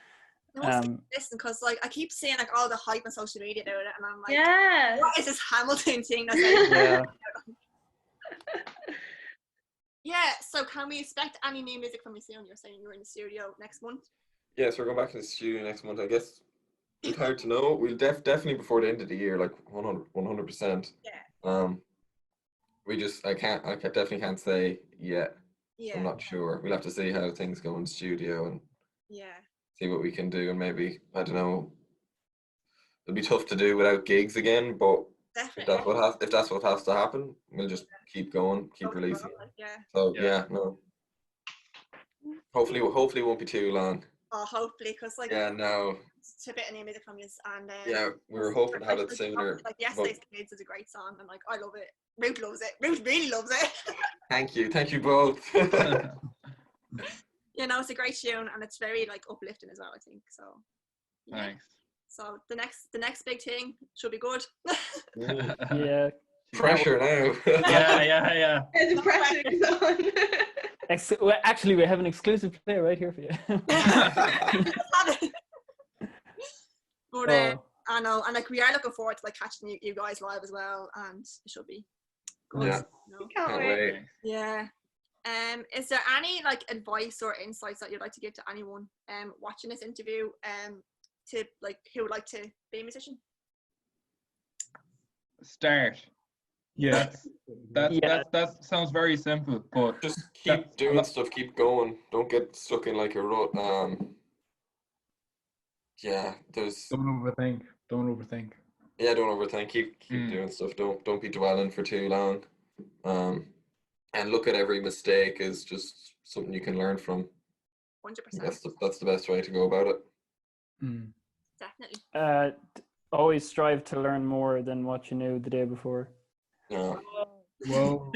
I must listen because like I keep seeing like all the hype on social media about it, and I'm like, Yeah. what is this Hamilton thing that's out Yeah. Yeah, so can we expect any new music from you soon? You're saying you're in the studio next month. Yeah, so we're going back to the studio next month. I guess it's hard to know. We'll definitely before the end of the year, like 100%. Yeah. I definitely can't say yet. Yeah. I'm not sure. We'll have to see how things go in the studio and Yeah. see what we can do. And maybe, I don't know, it'll be tough to do without gigs again, but Definitely. if that's what has to happen, we'll just keep going, keep releasing. Yeah. So no. Hopefully it won't be too long. Oh, hopefully, because like No. It's a bit of new music from you, and yeah, we were hoping to have it sooner. Like Yesterday's Kids is a great song, and like I love it. Ruth loves it. Ruth really loves it. Thank you both. You know, it's a great tune, and it's very like uplifting as well, I think. So yeah. Nice. So the next big thing should be good. Yeah. Pressure now. Yeah. The pressure is on. Well, actually, we have an exclusive player right here for you. But I know, and like we are looking forward to like catching you guys live as well, and it should be good. Yeah. You know? Can't wait. Yeah. Is there any like advice or insights that you'd like to give to anyone watching this interview to like who would like to be a musician? Start. Yeah. That sounds very simple, but just keep doing stuff, keep going. Don't get stuck in like a rut. There's Don't overthink. Yeah, don't overthink. Keep doing stuff. Don't be dwelling for too long. And look at every mistake as just something you can learn from. 100%. That's the best way to go about it. Definitely. Always strive to learn more than what you knew the day before. Yeah. Whoa.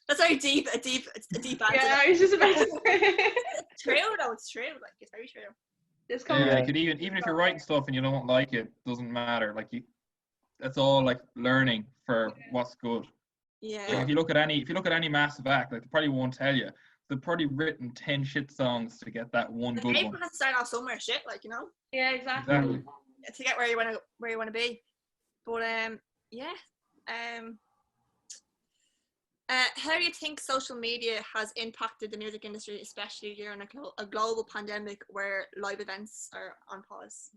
That's very deep. A deep answer. Yeah, I was just about to say. It's true though. It's true. Like it's very true. You could even if you're writing stuff and you don't like it, doesn't matter. Like that's all like learning for what's good. Yeah. Like if you look at any massive act, like they probably won't tell you. They've probably written 10 shit songs to get that one good one. To start off somewhere, shit, like, you know. Yeah, exactly. To get where you want to be. But how do you think social media has impacted the music industry, especially during a global pandemic where live events are on pause?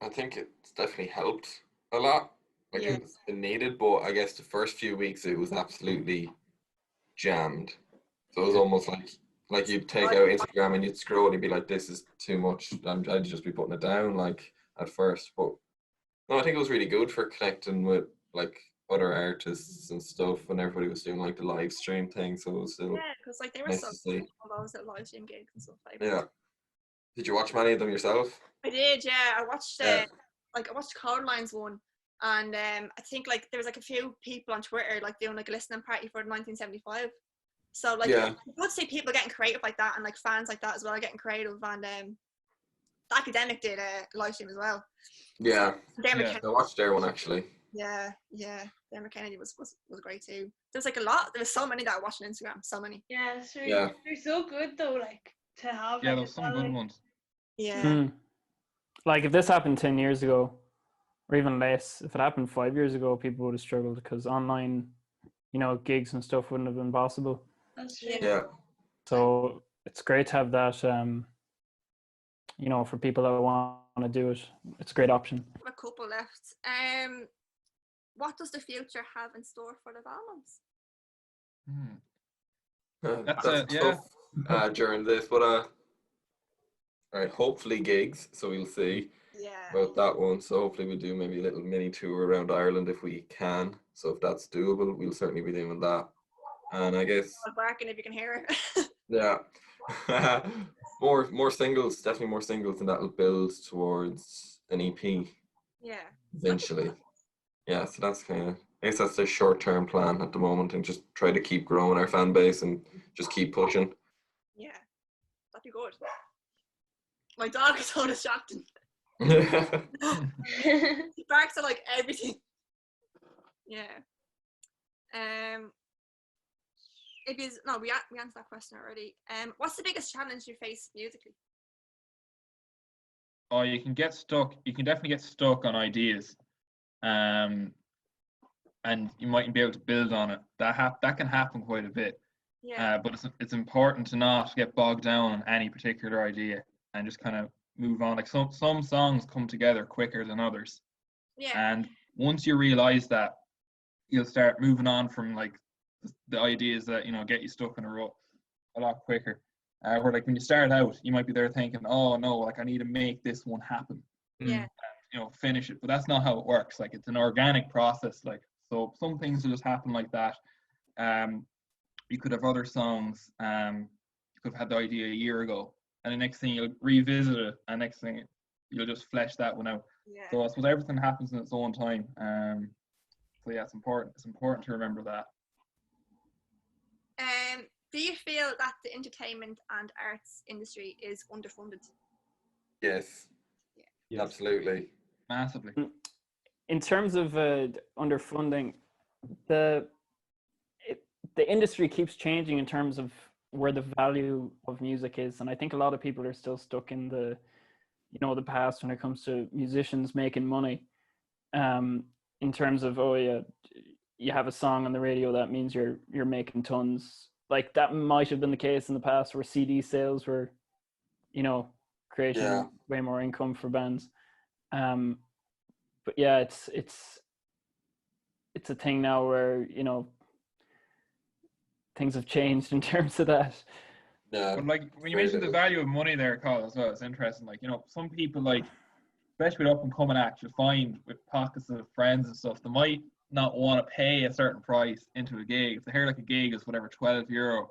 I think it's definitely helped a lot. Like it's been needed, but I guess the first few weeks it was absolutely jammed. So it was almost like you'd take out Instagram and you'd scroll and you'd be like, this is too much. I'd just be putting it down like at first. But no, I think it was really good for connecting with like other artists and stuff when everybody was doing like the live stream thing. So it was still because like they were nice so to see. all those live stream gigs and stuff like Yeah. Did you watch many of them yourself? I did, yeah. I watched I watched Whelans one, and I think like there was like a few people on Twitter like doing like a listening party for 1975. So like you would see people getting creative like that, and like fans like that as well getting creative. And the Academic did a live stream as well. Yeah. I watched their one actually. Yeah. Dermot Kennedy was great too. There was like a lot. There was so many that I watched on Instagram. So many. Yeah, it's really, they're so good though. Like to have. Yeah, there's some good ones. Yeah. Like if this happened 10 years ago, or even less, if it happened 5 years ago, people would have struggled because online, gigs and stuff wouldn't have been possible. That's true. Yeah. So it's great to have that, for people that want to do it. It's a great option. A couple left. What does the future have in store for the Valmonts? That's tough during this, but all right, hopefully gigs. So we'll see about that one. So hopefully we do maybe a little mini tour around Ireland if we can. So if that's doable, we'll certainly be doing that. And I guess barking if you can hear it. Yeah. more singles, definitely more singles, and that'll build towards an EP. Yeah. Eventually. Yeah, so that's I guess that's the short-term plan at the moment, and just try to keep growing our fan base and just keep pushing. Yeah, that'd be good. My dog is so distracting. He barks at like everything. Yeah. If you we answered that question already. What's the biggest challenge you face musically? Oh, you can get stuck. You can definitely get stuck on ideas, and you mightn't be able to build on it. That can happen quite a bit. Yeah. But it's important to not get bogged down on any particular idea and just kind of move on. Like some songs come together quicker than others. Yeah. And once you realize that, you'll start moving on from like the ideas that, you know, get you stuck in a rut a lot quicker. Where like when you start out, you might be there thinking, oh no, like I need to make this one happen. Yeah. And, you know, finish it. But that's not how it works. Like it's an organic process. Like, so some things will just happen like that. You could have other songs, you could have had the idea a year ago, and the next thing you'll revisit it, and next thing you'll just flesh that one out. Yeah. So I suppose everything happens in its own time. So yeah, it's important. It's important to remember that. Do you feel that the entertainment and arts industry is underfunded? Yes. Yes. Absolutely. Massively. In terms of underfunding, the industry keeps changing in terms of where the value of music is, and I think a lot of people are still stuck in the past when it comes to musicians making money. In terms of, oh yeah, you have a song on the radio, that means you're making tons. Like that might have been the case in the past where CD sales were, you know, creating way more income for bands. But yeah, it's a thing now where, you know, things have changed in terms of that. Yeah. But like when you mentioned the value of money there, Carl, as well, it's interesting. Like, you know, some people, like, especially with up and coming acts, you find with pockets of friends and stuff, they might not want to pay a certain price into a gig. If they hear like a gig is whatever, €12,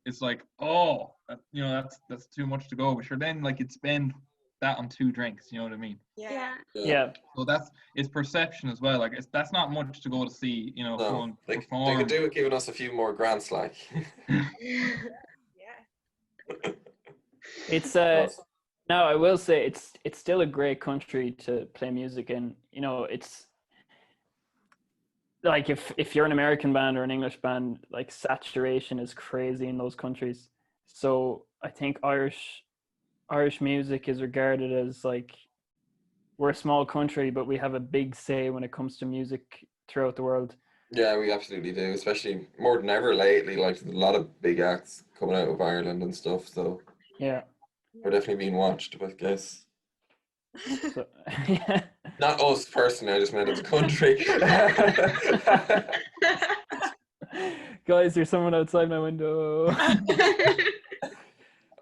it's like, oh, you know, that's too much to go. But sure, then like you'd spend that on 2 drinks. You know what I mean? Yeah. So it's perception as well. Like that's not much to go to see. You know, someone perform. They could do with giving us a few more grants, like. Yeah. It's no, I will say it's still a great country to play music in. You know, it's like if you're an American band or an English band, like saturation is crazy in those countries. So I think Irish music is regarded as like, we're a small country, but we have a big say when it comes to music throughout the world. Yeah, we absolutely do, especially more than ever lately. Like there's a lot of big acts coming out of Ireland and stuff, so yeah, we're definitely being watched, I guess. So, yeah. Not us personally, I just meant as a country. Guys, there's someone outside my window.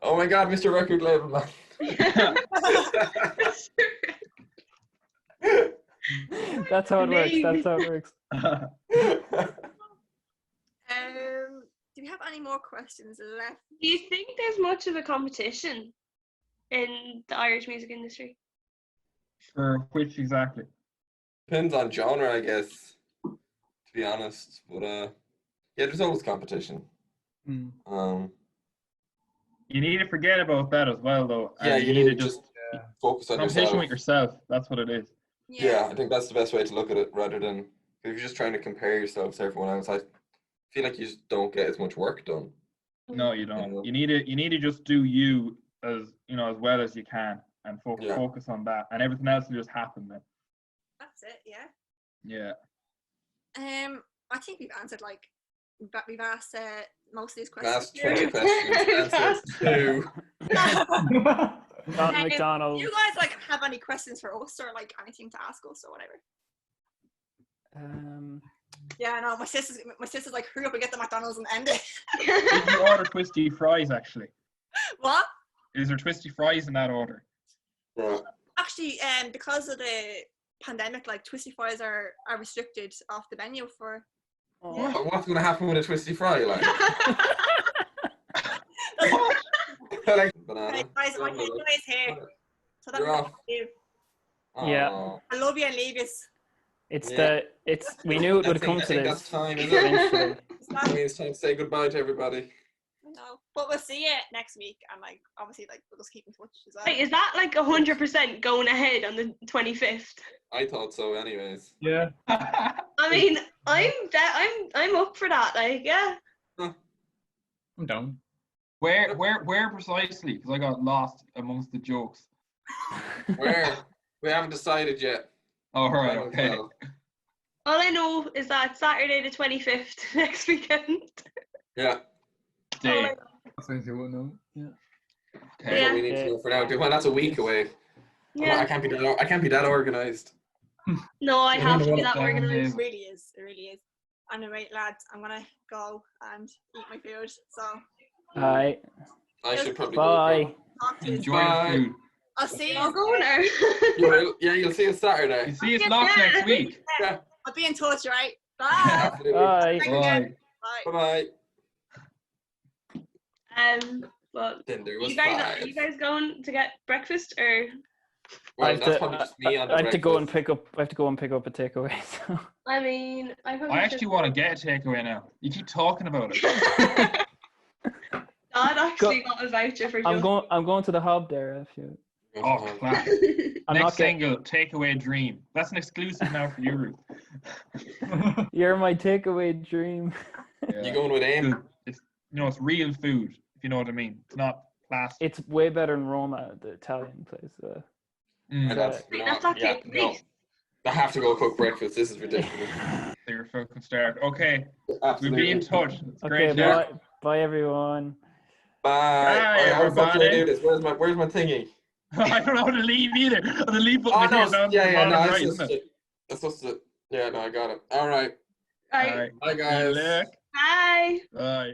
Oh my God, Mr. Record Label Man. That's how it works. That's how it works. Do we have any more questions left? Do you think there's much of a competition in the Irish music industry? For which exactly? Depends on genre, I guess, to be honest. But yeah, there's always competition. You need to forget about that as well, though. Yeah, you need to just focus on competition yourself. with yourself. That's what it is. Yeah, I think that's the best way to look at it, rather than if you're just trying to compare yourself to everyone else. I feel like you just don't get as much work done. No, you don't. You need to just do you as well as you can, and focus on that, and everything else will just happen then. That's it. Yeah. Yeah. I think we've answered we've asked most of these questions. Last 20 questions, answered 2. Not McDonald's. Do you guys have any questions for us, or anything to ask us or whatever? Yeah, I know. My sister's hurry up and get the McDonald's and end it. Did you order twisty fries actually? What? Is there twisty fries in that order? Yeah. Actually, because of the pandemic, twisty fries are restricted off the menu for. Yeah. What's going to happen with a twisty fry? Banana. Okay, guys, my takeaway is here. So You're off. Yeah. I love you and leave you. We knew it would come to this. That's time, isn't it? That means it's time to say goodbye to everybody. but we'll see you next week, and like obviously like we'll just keep in touch as well. Wait, is that like 100% going ahead on the 25th? I thought so, anyways. Yeah. I mean, I'm up for that. Like, yeah. I'm down. Where precisely? Because I got lost amongst the jokes. Where? We haven't decided yet. Oh, all right, Time will okay. tell. All I know is that Saturday the 25th next weekend. Yeah. Day. That's what you won't know. Yeah. That's Okay. what we need to know for now. Well, that's a week away. Yeah. I can't be that organized. No, I Yeah, have to be what that time organised. It really is. It really is. Anyway, lads, I'm gonna go and eat my food. So Aye. I should probably Bye. go. talk to you. Enjoy Bye. your food. I'll see I'll you. go now. You'll see us Saturday. You see us locked next week. Yeah, I'll be in touch, right? Bye. absolutely. Bye. Thank you again. Bye. Bye. Bye-bye. Well, Tinder was you guys, are 5. you guys going to get breakfast or? Well, that's probably just me on the I have to go and breakfast. pick up. I have to go and pick up a takeaway. So. I mean, I actually want to get a takeaway now. You keep talking about it. Dad actually got a voucher for. I'm going to the hub there. If you. Oh, class. I'm Next not getting. single, Takeaway Dream. That's an exclusive now for you, Ruth. You're my takeaway dream. You going with aim? It's it's real food, if you know what I mean. It's not plastic. It's way better than Roma, the Italian place. That's actually no. I have to go cook breakfast. This is ridiculous. You're fucking starved. Okay, Absolutely. we'll be in touch. It's Okay, great. bye everyone. Bye. Bye, How the fuck do I everybody. do this? Where's my thingy? I don't know how to leave either. The leave button Oh is no, here down yeah, the yeah, no, bottom right, it's isn't just, it? it's supposed to. Yeah, no, I got it. All right. Right. All right. Bye, guys. Look. Bye. Bye.